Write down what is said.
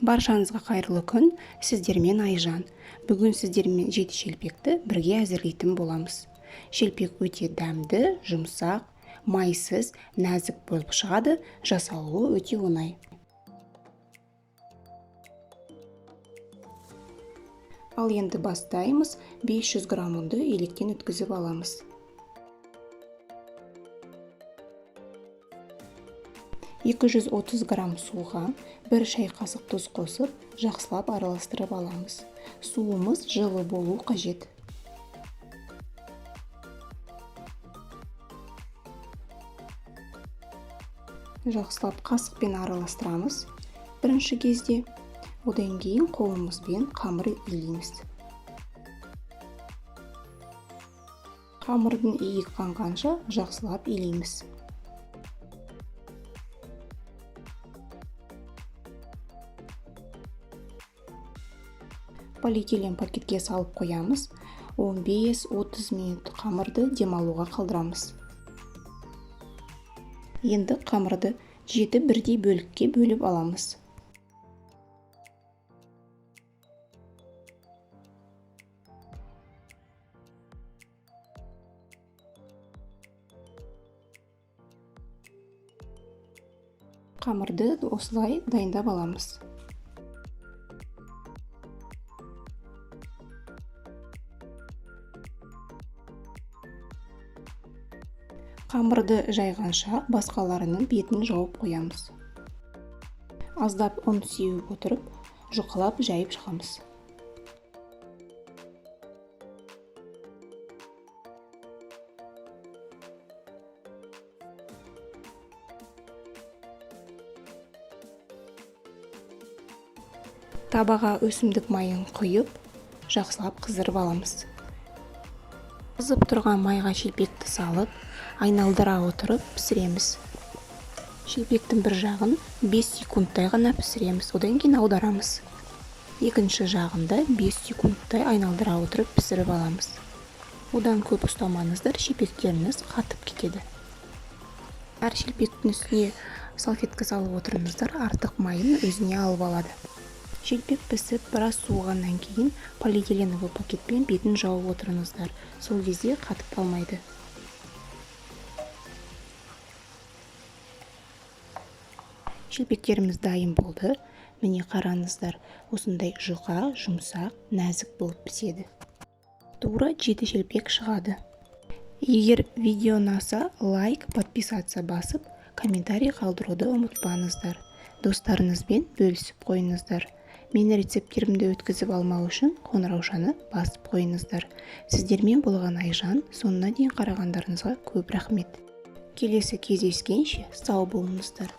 Баршаңызға қайырлы күн, сіздермен Айжан. Бүгін сіздермен жеті шелпекті бірге әзірлейтін боламыз. Шелпек өте дәмді, жұмсақ, майсыз, нәзік болып шығады, жасалуы өте оңай. Ал енді бастаймыз. 500 грамм ұнды електен өткізіп аламыз. 230 грамм суға 1 шай қасық тұз қосып, жақсылап араластырып аламыз. Суымыз жылы болу қажет. Жақсылап қасықпен араластырамыз. Бірінші кезде, одан кейін қолымызбен қамыр илейміз. Қамырдың иі қанғанша жақсылап илейміз. Полиэтилен пакетке салып қоямыз. 15-30 минут қамырды демалуға қалдырамыз. Енді қамырды 7 бірдей бөлікке бөліп аламыз. Қамырды осылай дайындап аламыз. Қамырды жайғанша басқаларының бетін жауып қоямыз. Аздап ұн сеуіп отырып, жұқалап жайып шығамыз. Табаға өсімдік майын құйып, жақсылап қыздырып аламыз. Қызып тұрған майға шелпекті салып, айналдыра отырып пісіреміз. Шелпектің бір жағын 5 секундтай ғана пісіреміз, одан кейін аударамыз. Екінші жағында 5 секундтай айналдыра отырып пісіріп аламыз. Одан көп ұстамаңыздар, шелпектеріңіз қатып кетеді. Әр шелпектің үстіне салфетка салып отырыңыздар, артық майын өзіне алып алады. Шелпек пісіп, біраз суығаннан кейін полиэтиленовый пакетпен бетін жауып отырыңыздар. Сол кезде қатып қалмайды. Шелпектеріміз дайын болды. Міне қараңыздар, осындай жұқа, жұмсақ, нәзік болып піседі. Тура 7 шелпек шығады. Егер видео ұнаса, лайк, подписаться басып, комментарий қалдыруды ұмытпаңыздар. Достарыңызбен бөлісіп қойыңыздар. Мені рецепттерімді өткізіп алмау үшін қоңыраушаны басып қойыңыздар. Сіздермен болған Айжан, соңына дейін қарағандарыңызға көп рахмет. Келесі кездескенше сау болыңыздар.